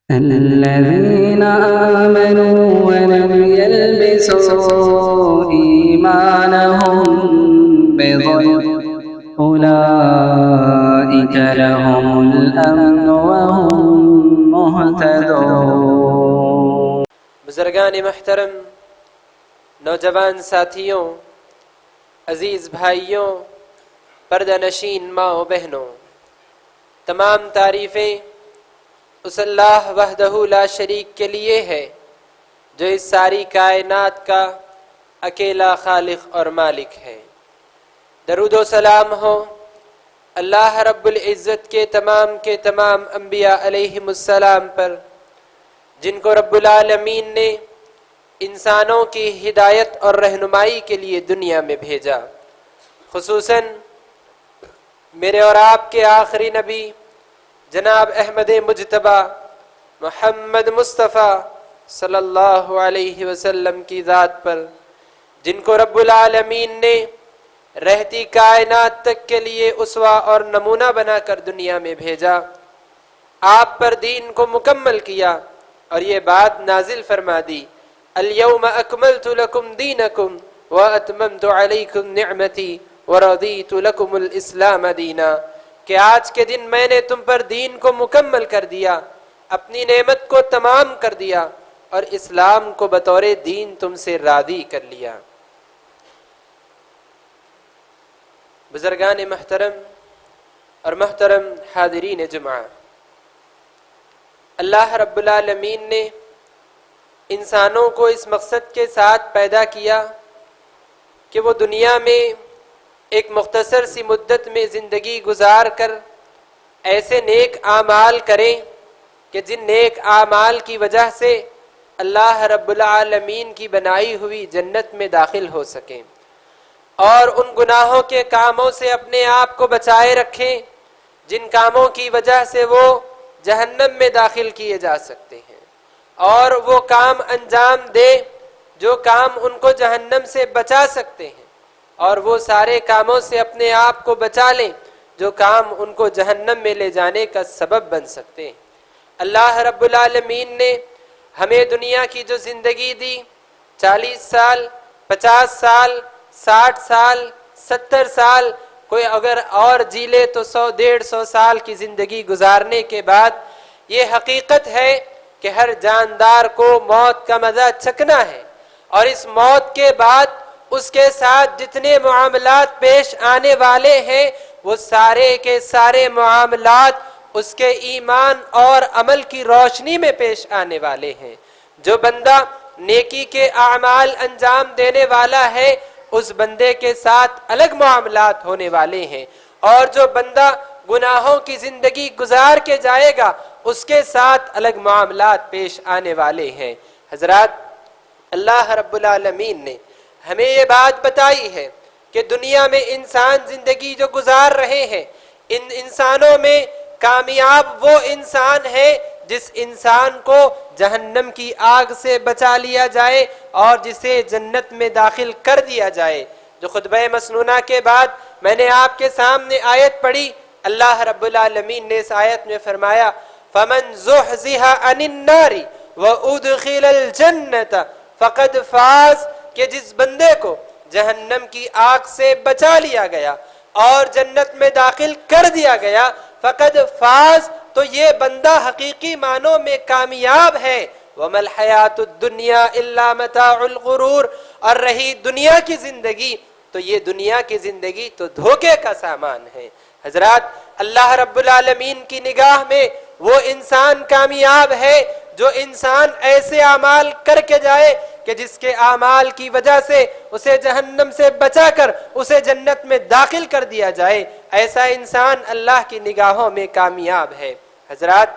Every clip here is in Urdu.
الذين آمنوا ولم يلبسوا إيمانهم بظلم أولئك لهم الأمن وهم مهتدون۔ بزرگان محترم، نوجوان ساتھیوں، عزیز بھائیوں، پردہ نشین ماں و بہنوں، تمام تعریفیں اس اللہ وحدہ لا شریک کے لیے ہے جو اس ساری کائنات کا اکیلا خالق اور مالک ہے۔ درود و سلام ہو اللہ رب العزت کے تمام انبیاء علیہم السلام پر، جن کو رب العالمین نے انسانوں کی ہدایت اور رہنمائی کے لیے دنیا میں بھیجا۔ خصوصاً میرے اور آپ کے آخری نبی جناب احمد مجتبیٰ محمد مصطفیٰ صلی اللہ علیہ وسلم کی ذات پر، جن کو رب العالمین نے رہتی کائنات تک کے لیے اسوہ اور نمونہ بنا کر دنیا میں بھیجا، آپ پر دین کو مکمل کیا اور یہ بات نازل فرما دی، الیوم اکملت لکم دینکم واتممت علیکم نعمتی ورضیت لکم الاسلام دینا، کہ آج کے دن میں نے تم پر دین کو مکمل کر دیا، اپنی نعمت کو تمام کر دیا اور اسلام کو بطور دین تم سے راضی کر لیا۔ بزرگان محترم اور محترم حاضرین جمعہ، اللہ رب العالمین نے انسانوں کو اس مقصد کے ساتھ پیدا کیا کہ وہ دنیا میں ایک مختصر سی مدت میں زندگی گزار کر ایسے نیک اعمال کریں کہ جن نیک اعمال کی وجہ سے اللہ رب العالمین کی بنائی ہوئی جنت میں داخل ہو سکیں، اور ان گناہوں کے کاموں سے اپنے آپ کو بچائے رکھیں جن کاموں کی وجہ سے وہ جہنم میں داخل کیے جا سکتے ہیں، اور وہ کام انجام دے جو کام ان کو جہنم سے بچا سکتے ہیں، اور وہ سارے کاموں سے اپنے آپ کو بچا لیں جو کام ان کو جہنم میں لے جانے کا سبب بن سکتے ہیں۔ اللہ رب العالمین نے ہمیں دنیا کی جو زندگی دی، 40 سال، 50 سال، 60 سال، 70 سال، کوئی اگر اور جی لے تو 100-150 سال کی زندگی گزارنے کے بعد یہ حقیقت ہے کہ ہر جاندار کو موت کا مزہ چکھنا ہے، اور اس موت کے بعد اس کے ساتھ جتنے معاملات پیش آنے والے ہیں وہ سارے کے سارے معاملات اس کے ایمان اور عمل کی روشنی میں پیش آنے والے ہیں۔ جو بندہ نیکی کے اعمال انجام دینے والا ہے اس بندے کے ساتھ الگ معاملات ہونے والے ہیں، اور جو بندہ گناہوں کی زندگی گزار کے جائے گا اس کے ساتھ الگ معاملات پیش آنے والے ہیں۔ حضرات، اللہ رب العالمین نے ہمیں یہ بات بتائی ہے کہ دنیا میں انسان زندگی جو گزار رہے ہیں، ان انسانوں میں کامیاب وہ انسان ہے جس انسان کو جہنم کی آگ سے بچا لیا جائے اور جسے جنت میں داخل کر دیا جائے۔ جو خطبہ مسنونہ کے بعد میں نے آپ کے سامنے آیت پڑھی، اللہ رب العالمین نے اس آیت میں فرمایا فَمَنْ زُحْزِحَ عَنِ النَّارِ وَأُدْخِلَ الْجَنَّةَ فَقَدْ فَازَ، کہ جس بندے کو جہنم کی آگ سے بچا لیا گیا اور جنت میں داخل کر دیا گیا، فقد فاز، تو یہ بندہ حقیقی معنوں میں کامیاب ہے۔ وَمَا الْحَيَاةُ الدُّنْيَا إِلَّا مَتَاعُ الْغُرُورِ، اور رہی دنیا کی زندگی تو یہ دنیا کی زندگی تو دھوکے کا سامان ہے۔ حضرات، اللہ رب العالمین کی نگاہ میں وہ انسان کامیاب ہے جو انسان ایسے اعمال کر کے جائے کہ جس کے اعمال کی وجہ سے اسے جہنم سے بچا کر اسے جنت میں داخل کر دیا جائے، ایسا انسان اللہ کی نگاہوں میں کامیاب ہے۔ حضرات،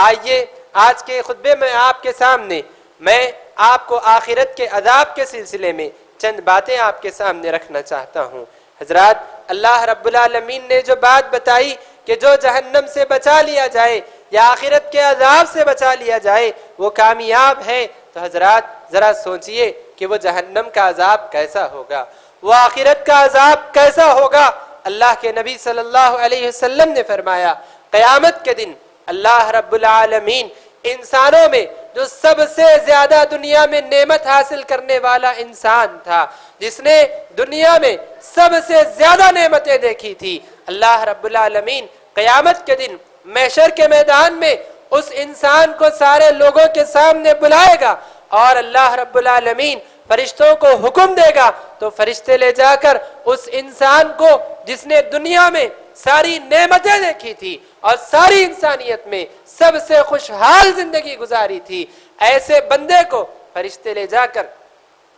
آئیے آج کے خطبے میں آپ کے سامنے میں آپ کو آخرت کے عذاب کے سلسلے میں چند باتیں آپ کے سامنے رکھنا چاہتا ہوں۔ حضرات، اللہ رب العالمین نے جو بات بتائی کہ جو جہنم سے بچا لیا جائے یا آخرت کے عذاب سے بچا لیا جائے وہ کامیاب ہے، تو حضرات ذرا سوچئے کہ وہ جہنم کا عذاب کیسا ہوگا، وہ آخرت کا عذاب کیسا ہوگا۔ اللہ کے نبی صلی اللہ علیہ وسلم نے فرمایا قیامت کے دن اللہ رب العالمین انسانوں میں جو سب سے زیادہ دنیا میں نعمت حاصل کرنے والا انسان تھا، جس نے دنیا میں سب سے زیادہ نعمتیں دیکھی تھی، اللہ رب العالمین قیامت کے دن محشر کے میدان میں اس انسان کو سارے لوگوں کے سامنے بلائے گا اور اللہ رب العالمین فرشتوں کو حکم دے گا تو فرشتے لے جا کر اس انسان کو جس نے دنیا میں ساری نعمتیں دیکھی تھی اور ساری انسانیت میں سب سے خوشحال زندگی گزاری تھی، ایسے بندے کو فرشتے لے جا کر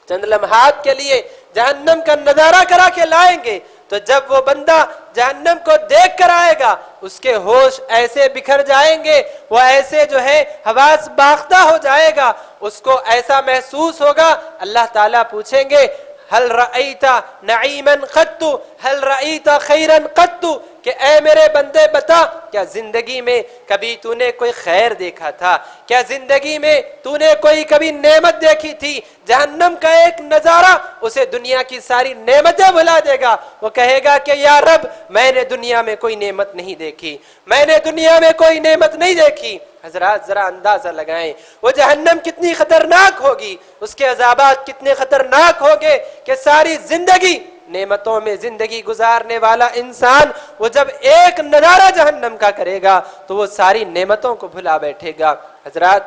چند لمحات کے لیے جہنم کا نظارہ کرا کے لائیں گے، تو جب وہ بندہ جہنم کو دیکھ کر آئے گا اس کے ہوش ایسے بکھر جائیں گے، وہ ایسے جو ہے حواس باختہ ہو جائے گا، اس کو ایسا محسوس ہوگا، اللہ تعالیٰ پوچھیں گے هل رأیت نعیما قط هل رأیت خیرا قط، کہ اے میرے بندے بتا کیا زندگی میں کبھی تو نے کوئی خیر دیکھا تھا؟ کیا زندگی میں تو نے کوئی کبھی نعمت دیکھی تھی؟ جہنم کا ایک نظارہ اسے دنیا کی ساری نعمتیں بھلا دے گا، وہ کہے گا کہ یا رب میں نے دنیا میں کوئی نعمت نہیں دیکھی، میں نے دنیا میں کوئی نعمت نہیں دیکھی۔ حضرات ذرا اندازہ لگائیں وہ جہنم کتنی خطرناک ہوگی، اس کے عذابات کتنے خطرناک ہوگے کہ ساری زندگی نعمتوں میں زندگی گزارنے والا انسان وہ جب ایک نظارہ جہنم کا کرے گا تو وہ ساری نعمتوں کو بھلا بیٹھے گا۔ حضرات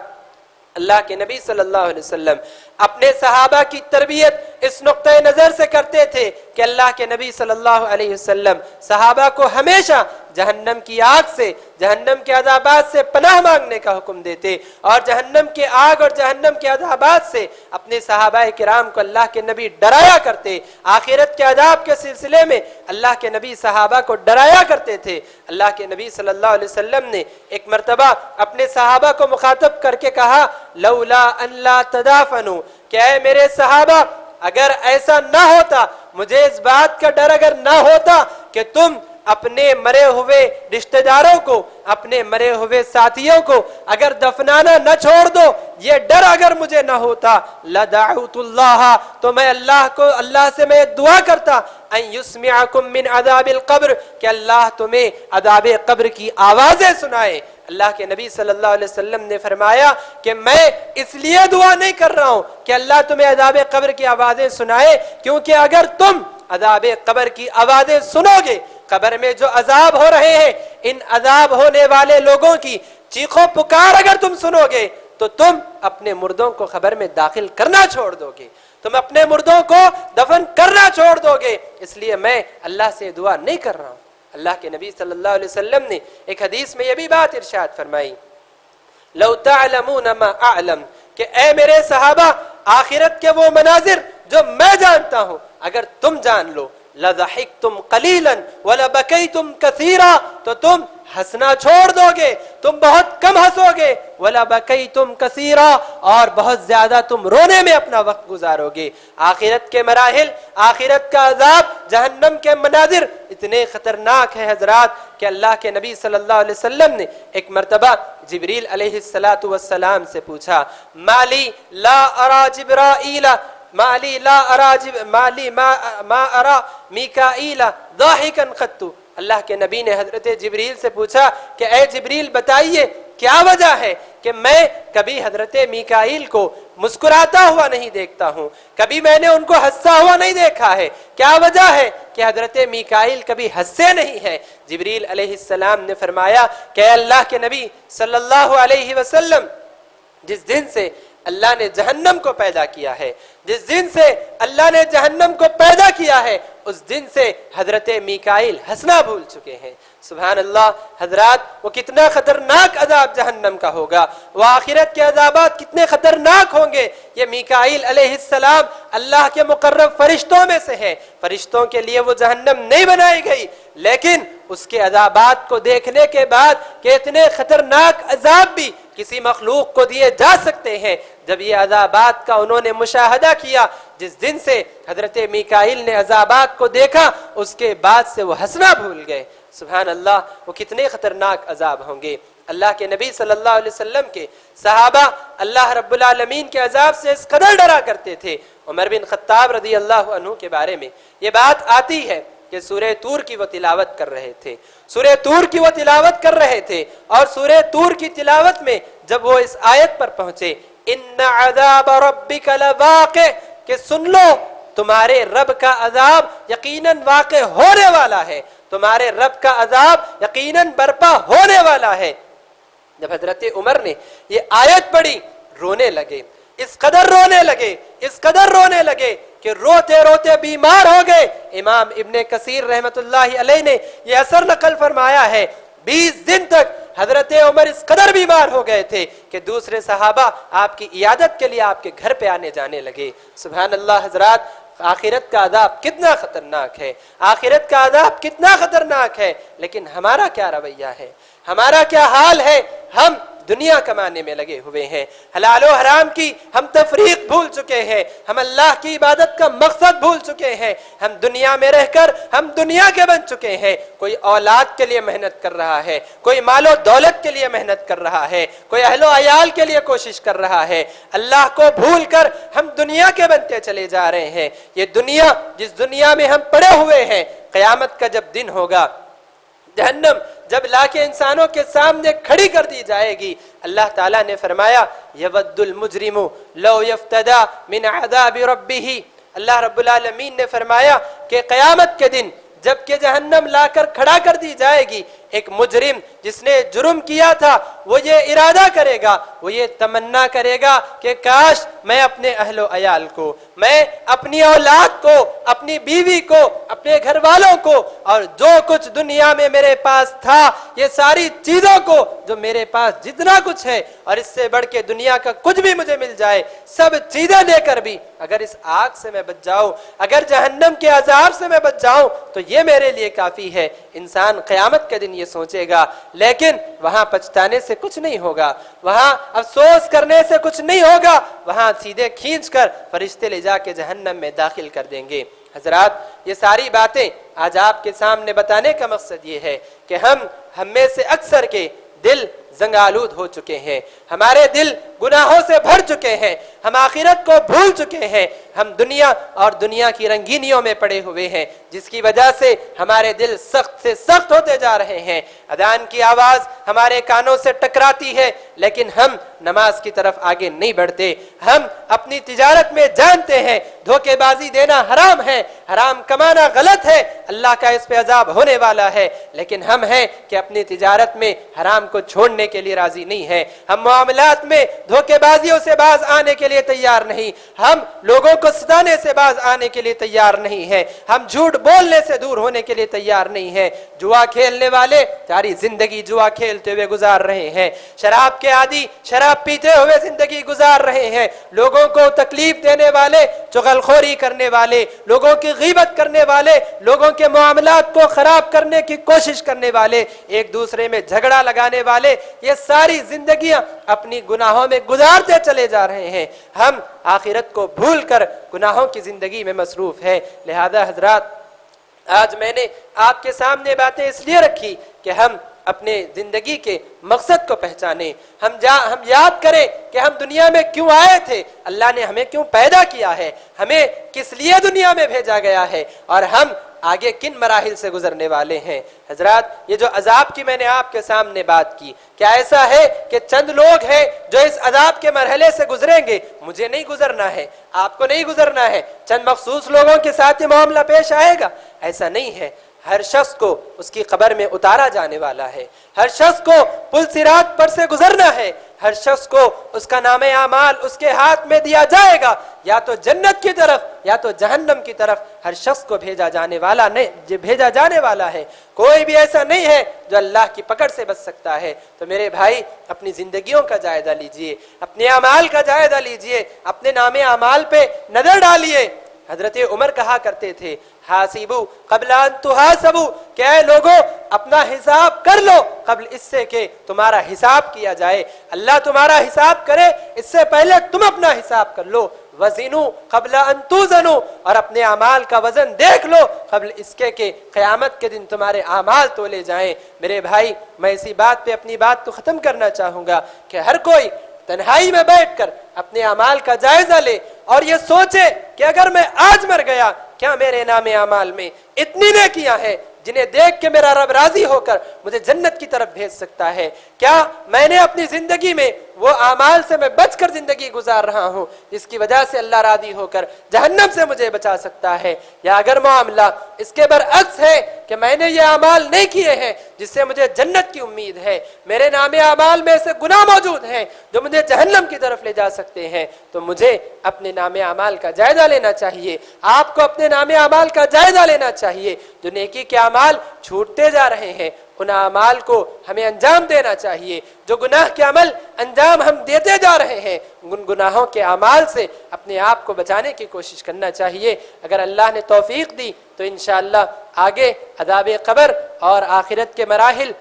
اللہ کے نبی صلی اللہ علیہ وسلم اپنے صحابہ کی تربیت اس نقطۂ نظر سے کرتے تھے کہ اللہ کے نبی صلی اللہ علیہ وسلم صحابہ کو ہمیشہ جہنم کی آگ سے، جہنم کے عذابات سے پناہ مانگنے کا حکم دیتے اور جہنم کے آگ اور جہنم کے عذابات سے اپنے صحابہ کرام کو اللہ کے نبی ڈرایا کرتے۔ آخرت کے عذاب کے سلسلے میں اللہ کے نبی صحابہ کو ڈرایا کرتے تھے۔ اللہ کے نبی صلی اللہ علیہ وسلم نے ایک مرتبہ اپنے صحابہ کو مخاطب کر کے کہا لولا ان لا تدافنوا، کہ اے میرے صحابہ اگر ایسا نہ ہوتا، مجھے اس بات کا ڈر اگر نہ ہوتا کہ تم اپنے مرے ہوئے رشتہ داروں کو، اپنے مرے ہوئے ساتھیوں کو اگر دفنانا نہ چھوڑ دو، یہ ڈر اگر مجھے نہ ہوتا لدعوت اللہ، تو میں اللہ سے میں دعا کرتا ان یسمعکم من عذاب القبر، کہ اللہ تمہیں عذاب قبر کی آوازیں سنائے۔ اللہ کے نبی صلی اللہ علیہ وسلم نے فرمایا کہ میں اس لیے دعا نہیں کر رہا ہوں کہ اللہ تمہیں عذاب قبر کی آوازیں سنائے، کیونکہ اگر تم عذاب قبر کی آوازیں سنو گے، قبر میں جو عذاب ہو رہے ہیں، ان عذاب ہونے والے لوگوں کی چیخو پکار اگر تم سنو گے تو تم اپنے مردوں کو قبر میں داخل کرنا چھوڑ دو گے، تم اپنے مردوں کو دفن کرنا چھوڑ دو گے، اس لیے میں اللہ سے دعا نہیں کر رہا ہوں۔ اللہ کے نبی صلی اللہ علیہ وسلم نے ایک حدیث میں یہ بھی بات ارشاد فرمائی لو تعلمون ما اعلم، کہ اے میرے صحابہ آخرت کے وہ مناظر جو میں جانتا ہوں اگر تم جان لو لضحکتم قلیلا ولبکیتم کثیرا، تو تم ہنسنا چھوڑ دو گے، تم بہت کم ہنسو گے، وَلَبَكَيْتُمْ كَثِيرًا، اور بہت زیادہ تم رونے میں اپنا وقت گزارو گے۔ آخرت کے مراحل، آخرت کا عذاب، جہنم کے مناظر اتنے خطرناک ہیں حضرات کہ اللہ کے نبی صلی اللہ علیہ وسلم نے ایک مرتبہ جبریل علیہ السلام سے پوچھا مالی لا ارى جبرائیل مالی لا ارى مالی ما ارى میکائیل ضاحکا قط، اللہ کے نبی نے حضرت جبریل سے پوچھا کہ اے جبریل بتائیے کیا وجہ ہے کہ میں کبھی حضرت میکائیل کو مسکراتا ہوا نہیں دیکھتا ہوں، کبھی میں نے ان کو ہنسا ہوا نہیں دیکھا ہے، کیا وجہ ہے کہ حضرت میکائیل کبھی ہنسے نہیں ہیں؟ جبریل علیہ السلام نے فرمایا کہ اللہ کے نبی صلی اللہ علیہ وسلم جس دن سے اللہ نے جہنم کو پیدا کیا ہے، جس دن سے اللہ نے جہنم کو پیدا کیا ہے، اس دن سے حضرت میکائیل ہنسنا بھول چکے ہیں۔ سبحان اللہ حضرات، وہ کتنا خطرناک عذاب جہنم کا ہوگا، وہ آخرت کے عذابات کتنے خطرناک ہوں گے۔ یہ میکائیل علیہ السلام اللہ کے مقرب فرشتوں میں سے ہے، فرشتوں کے لیے وہ جہنم نہیں بنائی گئی، لیکن اس کے عذابات کو دیکھنے کے بعد کہ اتنے خطرناک عذاب بھی کسی مخلوق کو دیے جا سکتے ہیں، جب یہ عذابات کا انہوں نے مشاہدہ کیا، جس دن سے حضرت میکائیل نے عذابات کو دیکھا، اس کے بعد سے وہ ہنسنا بھول گئے۔ سبحان اللہ، وہ کتنے خطرناک عذاب ہوں گے۔ اللہ کے نبی صلی اللہ علیہ وسلم کے صحابہ اللہ رب العالمین کے عذاب سے اس قدر ڈرا کرتے تھے۔ عمر بن خطاب رضی اللہ عنہ کے بارے میں یہ بات آتی ہے کہ سورہ طور کی وہ تلاوت کر رہے تھے، سورہ طور کی وہ تلاوت کر رہے تھے، اور سورہ طور کی تلاوت میں جب وہ اس آیت پر پہنچے ان عذاب ربک لواقع، کہ سن لو تمہارے رب کا عذاب یقیناً واقع ہونے والا ہے، تمہارے رب کا عذاب یقیناً برپا ہونے والا ہے۔ جب حضرت عمر نے یہ آیت پڑھی رونے لگے، اس قدر رونے لگے، اس قدر رونے لگے کہ روتے روتے بیمار ہو گئے۔ امام ابن کثیر رحمت اللہ علیہ نے یہ اثر نقل فرمایا ہے 20 دن تک حضرت عمر اس قدر بیمار ہو گئے تھے کہ دوسرے صحابہ آپ کی عیادت کے لیے آپ کے گھر پہ آنے جانے لگے۔ سبحان اللہ حضرات، آخرت کا عذاب کتنا خطرناک ہے، آخرت کا عذاب کتنا خطرناک ہے، لیکن ہمارا کیا رویہ ہے، ہمارا کیا حال ہے؟ ہم دنیا کمانے میں لگے ہوئے ہیں، حلال و حرام کی ہم تفریق بھول چکے ہیں، ہم اللہ کی عبادت کا مقصد بھول چکے ہیں، ہم دنیا میں رہ کر ہم دنیا کے بن چکے ہیں۔ کوئی اولاد کے لیے محنت کر رہا ہے، کوئی مال و دولت کے لیے محنت کر رہا ہے، کوئی اہل و عیال کے لیے کوشش کر رہا ہے، اللہ کو بھول کر ہم دنیا کے بنتے چلے جا رہے ہیں۔ یہ دنیا جس دنیا میں ہم پڑے ہوئے ہیں، قیامت کا جب دن ہوگا، جہنم جب لا کے انسانوں کے سامنے کھڑی کر دی جائے گی، اللہ تعالیٰ نے فرمایا یود المجرم لو یفتدی من عذاب ربہ، اللہ رب العالمین نے فرمایا کہ قیامت کے دن جب کہ جہنم لا کر کھڑا کر دی جائے گی، ایک مجرم جس نے جرم کیا تھا وہ یہ ارادہ کرے گا، وہ یہ تمنا کرے گا کہ کاش میں اپنے اہل و عیال کو، میں اپنی اولاد کو، اپنی بیوی کو، اپنے گھر والوں کو، اور جو کچھ دنیا میں میرے پاس تھا، یہ ساری چیزوں کو جو میرے پاس جتنا کچھ ہے اور اس سے بڑھ کے دنیا کا کچھ بھی مجھے مل جائے، سب چیزیں دے کر بھی اگر اس آگ سے میں بچ جاؤں، اگر جہنم کے عذاب سے میں بچ جاؤں تو یہ میرے لیے کافی ہے۔ انسان قیامت کے دن یہ سوچے گا، لیکن وہاں پچھتانے سے کچھ نہیں ہوگا، وہاں افسوس کرنے سے کچھ نہیں ہوگا، وہاں سیدھے کھینچ کر فرشتے لے جا کے جہنم میں داخل کر دیں گے۔ حضرات، یہ ساری باتیں آج آپ کے سامنے بتانے کا مقصد یہ ہے کہ ہم میں سے اکثر کے دل زنگ آلود ہو چکے ہیں، ہمارے دل گناہوں سے بھر چکے ہیں، ہم آخرت کو بھول چکے ہیں، ہم دنیا اور دنیا کی رنگینیوں میں پڑے ہوئے ہیں، جس کی وجہ سے ہمارے دل سخت سے سخت ہوتے جا رہے ہیں۔ اذان کی آواز ہمارے کانوں سے ٹکراتی ہے لیکن ہم نماز کی طرف آگے نہیں بڑھتے۔ ہم اپنی تجارت میں جانتے ہیں دھوکے بازی دینا حرام ہے، حرام کمانا غلط ہے، اللہ کا اس پہ عذاب ہونے والا ہے، لیکن ہم ہیں کہ اپنی تجارت میں حرام کو چھوڑنے کے لیے راضی نہیں ہے، ہم معاملات میں دھوکے بازیوں سے باز آنے کے لیے تیار نہیں، ہم لوگوں کو ستانے سے باز آنے کے لیے تیار نہیں ہے، ہم جھوٹ بولنے سے دور ہونے کے لیے تیار نہیں ہے۔ جوا کھیلنے والے ساری زندگی جوا کھیلتے ہوئے گزار رہے ہیں، شراب کے عادی شراب پیتے ہوئے زندگی گزار رہے ہیں، لوگوں کو تکلیف دینے والے، چغلخوری کرنے والے، لوگوں کی غیبت کرنے والے، لوگوں کے معاملات کو خراب کرنے کی کوشش کرنے والے، ایک دوسرے میں جھگڑا لگانے والے، یہ ساری زندگیاں اپنی گناہوں میں گزارتے چلے جا رہے ہیں۔ ہم آخرت کو بھول کر گناہوں کی زندگی میں مصروف ہیں۔ لہذا حضرات، آج میں نے آپ کے سامنے باتیں اس لیے رکھی کہ ہم اپنے زندگی کے مقصد کو پہچانیں، ہم یاد کریں کہ ہم دنیا میں کیوں آئے تھے، اللہ نے ہمیں کیوں پیدا کیا ہے، ہمیں کس لیے دنیا میں بھیجا گیا ہے، اور ہم آگے کن مراحل سے گزرنے والے ہیں۔ حضرات، یہ جو عذاب کی میں نے آپ کے سامنے بات کی، کیا ایسا ہے کہ چند لوگ ہیں جو اس عذاب کے مرحلے سے گزریں گے؟ مجھے نہیں گزرنا ہے، آپ کو نہیں گزرنا ہے، چند مخصوص لوگوں کے ساتھ یہ معاملہ پیش آئے گا؟ ایسا نہیں ہے، ہر شخص کو اس کی قبر میں اتارا جانے والا ہے، ہر شخص کو پل صراط پر سے گزرنا ہے، ہر شخص کو اس کا نام اعمال اس کے ہاتھ میں دیا جائے گا، یا تو جنت کی طرف یا تو جہنم کی طرف، ہر شخص کو بھیجا جانے والا ہے۔ کوئی بھی ایسا نہیں ہے جو اللہ کی پکڑ سے بچ سکتا ہے۔ تو میرے بھائی، اپنی زندگیوں کا جائزہ لیجئے، اپنے اعمال کا جائزہ لیجئے، اپنے نام اعمال پہ نظر ڈالیے۔ حضرت عمر کہا کرتے تھے، حاسبو قبل ان تحاسبو، کہ اے لوگو اپنا حساب کر لو قبل اس سے کہ تمہارا حساب کیا جائے۔ اللہ تمہارا حساب کرے اس سے پہلے تم اپنا حساب کر لو۔ وزنو قبل ان توزنو، اور اپنے اعمال کا وزن دیکھ لو قبل اس کے کہ قیامت کے دن تمہارے اعمال تولے جائیں۔ میرے بھائی، میں اسی بات پہ اپنی بات کو ختم کرنا چاہوں گا کہ ہر کوئی تنہائی میں بیٹھ کر اپنے اعمال کا جائزہ لے اور یہ سوچے کہ اگر میں آج مر گیا کیا میرے نام اعمال میں اتنی نیکیاں ہیں جنہیں دیکھ کے میرا رب راضی ہو کر مجھے جنت کی طرف بھیج سکتا ہے؟ کیا میں نے اپنی زندگی میں وہ اعمال سے میں بچ کر زندگی گزار رہا ہوں جس کی وجہ سے اللہ راضی ہو کر جہنم سے مجھے بچا سکتا ہے؟ یا اگر معاملہ اس کے برعکس ہے کہ میں نے یہ اعمال نہیں کیے ہیں جس سے مجھے جنت کی امید ہے، میرے نام اعمال میں سے گناہ موجود ہیں جو مجھے جہنم کی طرف لے جا سکتے ہیں، تو مجھے اپنے نام اعمال کا جائزہ لینا چاہیے، آپ کو اپنے نام اعمال کا جائزہ لینا چاہیے۔ جو نیکی کے اعمال چھوٹتے جا رہے ہیں ان اعمال کو ہمیں انجام دینا چاہیے، جو گناہ کے عمل انجام ہم دیتے جا رہے ہیں ان گناہوں کے اعمال سے اپنے آپ کو بچانے کی کوشش کرنا چاہیے۔ اگر اللہ نے توفیق دی تو انشاءاللہ آگے عذاب قبر اور آخرت کے مراحل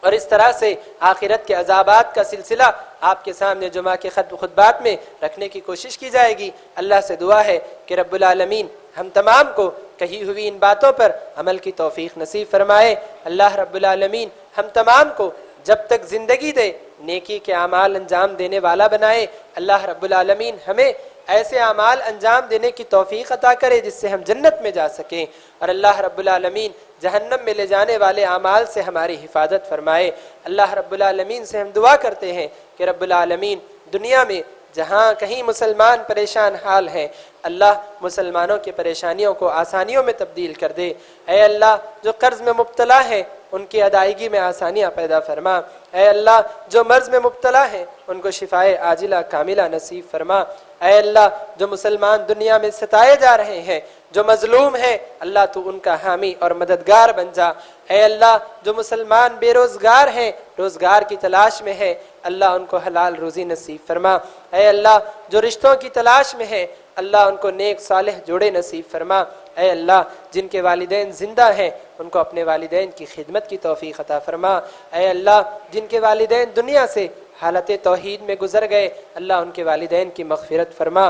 اور اس طرح سے آخرت کے عذابات کا سلسلہ آپ کے سامنے جمعہ کے خطبات میں رکھنے کی کوشش کی جائے گی۔ اللہ سے دعا ہے کہ رب العالمین ہم تمام کو کہی ہوئی ان باتوں پر عمل کی توفیق نصیب فرمائے۔ اللہ رب العالمین ہم تمام کو جب تک زندگی دے نیکی کے اعمال انجام دینے والا بنائے۔ اللہ رب العالمین ہمیں ایسے اعمال انجام دینے کی توفیق عطا کرے جس سے ہم جنت میں جا سکیں، اور اللہ رب العالمین جہنم میں لے جانے والے اعمال سے ہماری حفاظت فرمائے۔ اللہ رب العالمین سے ہم دعا کرتے ہیں کہ رب العالمین دنیا میں جہاں کہیں مسلمان پریشان حال ہیں اللہ مسلمانوں کی پریشانیوں کو آسانیوں میں تبدیل کر دے۔ اے اللہ جو قرض میں مبتلا ہیں ان کی ادائیگی میں آسانیاں پیدا فرما۔ اے اللہ جو مرض میں مبتلا ہیں ان کو شفائے عاجلہ کاملہ نصیب فرما۔ اے اللہ جو مسلمان دنیا میں ستائے جا رہے ہیں، جو مظلوم ہیں، اللہ تو ان کا حامی اور مددگار بن جا۔ اے اللہ جو مسلمان بے روزگار ہیں، روزگار کی تلاش میں ہیں، اللہ ان کو حلال روزی نصیب فرما۔ اے اللہ جو رشتوں کی تلاش میں ہیں اللہ ان کو نیک صالح جوڑے نصیب فرما۔ اے اللہ جن کے والدین زندہ ہیں ان کو اپنے والدین کی خدمت کی توفیق عطا فرما۔ اے اللہ جن کے والدین دنیا سے حالت توحید میں گزر گئے اللہ ان کے والدین کی مغفرت فرما۔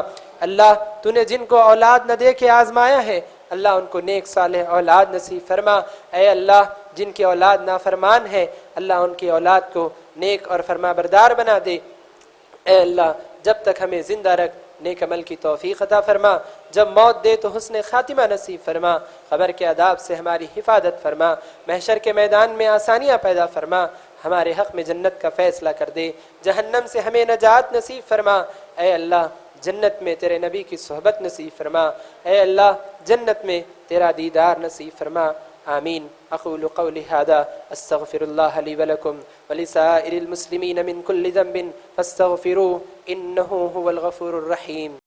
اللہ تو نے جن کو اولاد نہ دے کے آزمایا ہے اللہ ان کو نیک صالح اولاد نصیب فرما۔ اے اللہ جن کی اولاد نافرمان ہے اللہ ان کی اولاد کو نیک اور فرما بردار بنا دے۔ اے اللہ جب تک ہمیں زندہ رکھ نیک عمل کی توفیق عطا فرما، جب موت دے تو حسن خاتمہ نصیب فرما، قبر کے عذاب سے ہماری حفاظت فرما، محشر کے میدان میں آسانیاں پیدا فرما، ہمارے حق میں جنت کا فیصلہ کر دے، جہنم سے ہمیں نجات نصیب فرما۔ اے اللہ جنت میں تیرے نبی کی صحبت نصیب فرما، اے اللہ جنت میں تیرا دیدار نصیب فرما۔ آمین۔ اقول قولی هذا استغفر الله لي ولكم ولسائر المسلمين من كل ذنب فاستغفروه انه هو الغفور الرحيم۔